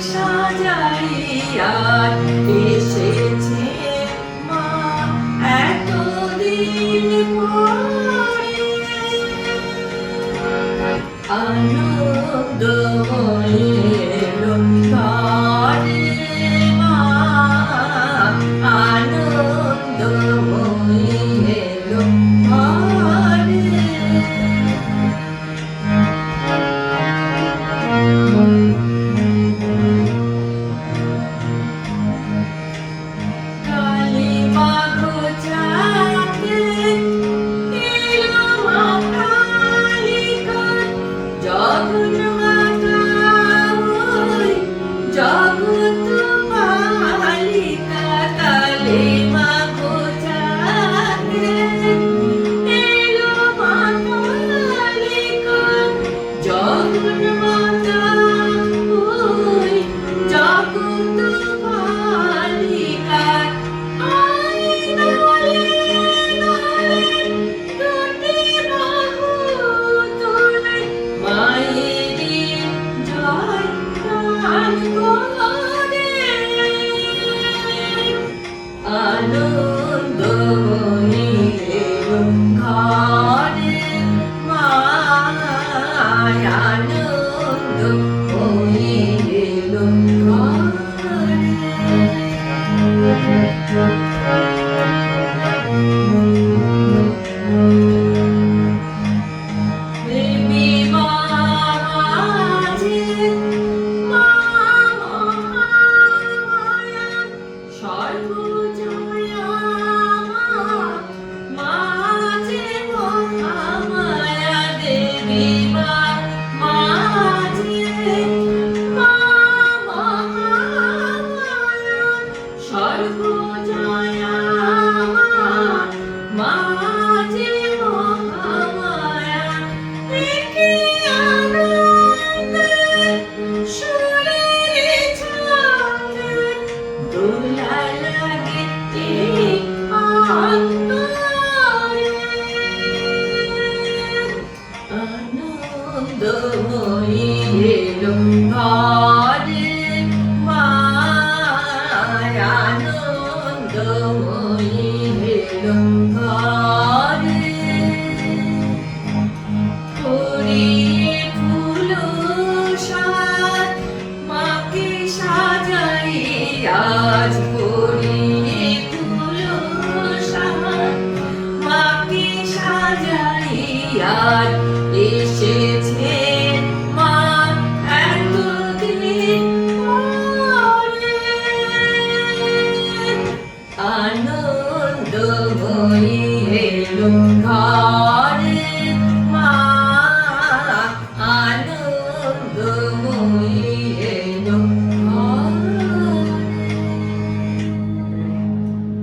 সাজাইয়া এসেছে মা এতদিন পরে আনন্দময়ী এলো ঘরে মা আনন্দময়ী এলো ঘরে আনন্দময়ী এলো ঘরে মা আনন্দময়ী এলো ঘরে দেবী মা মাঝে মা মহামায়া সর্বজয়া মাঝে মহামায়া দেবী মা মাঝে মা মহামায়া সর্বজয়া মাঝে মহামায়া একে আনন্দে সুরে ছন্দে দোলা লাগে এই অন্তরে আনন্দময়ী এলো